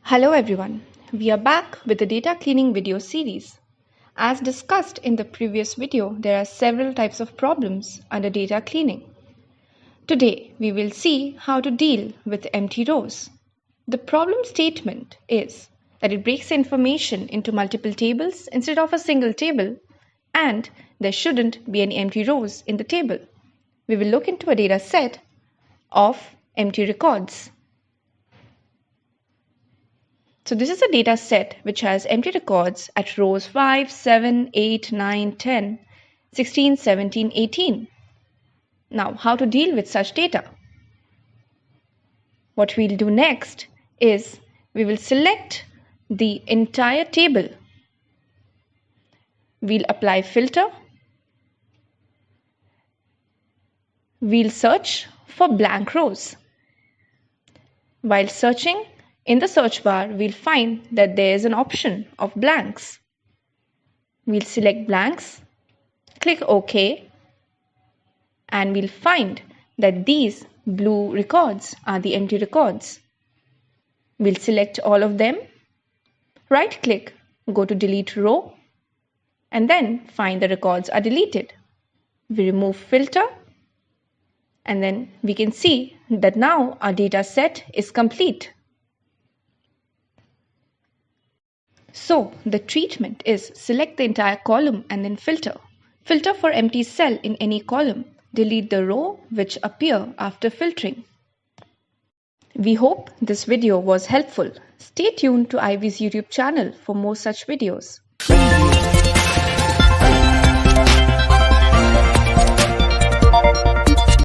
Hello everyone, we are back with the data cleaning video series. As discussed in the previous video, there are several types of problems under data cleaning. Today, we will see how to deal with empty rows. The problem statement is that it breaks information into multiple tables instead of a single table, and there shouldn't be any empty rows in the table. We will look into a data set of empty records. So this is a data set which has empty records at rows 5, 7, 8, 9, 10, 16, 17, 18. Now, how to deal with such data? What we'll do next is we will select the entire table. We'll apply filter. We'll search for blank rows. While searching, in the search bar, we'll find that there is an option of blanks. We'll select blanks, click OK, and we'll find that these blue records are the empty records. We'll select all of them, right-click, go to Delete Row, and then find the records are deleted. We remove filter, and then we can see that now our data set is complete. So the treatment is select the entire column and then filter. Filter for empty cell in any column. Delete the row which appear after filtering. We hope this video was helpful. Stay tuned to Ivy's YouTube channel for more such videos.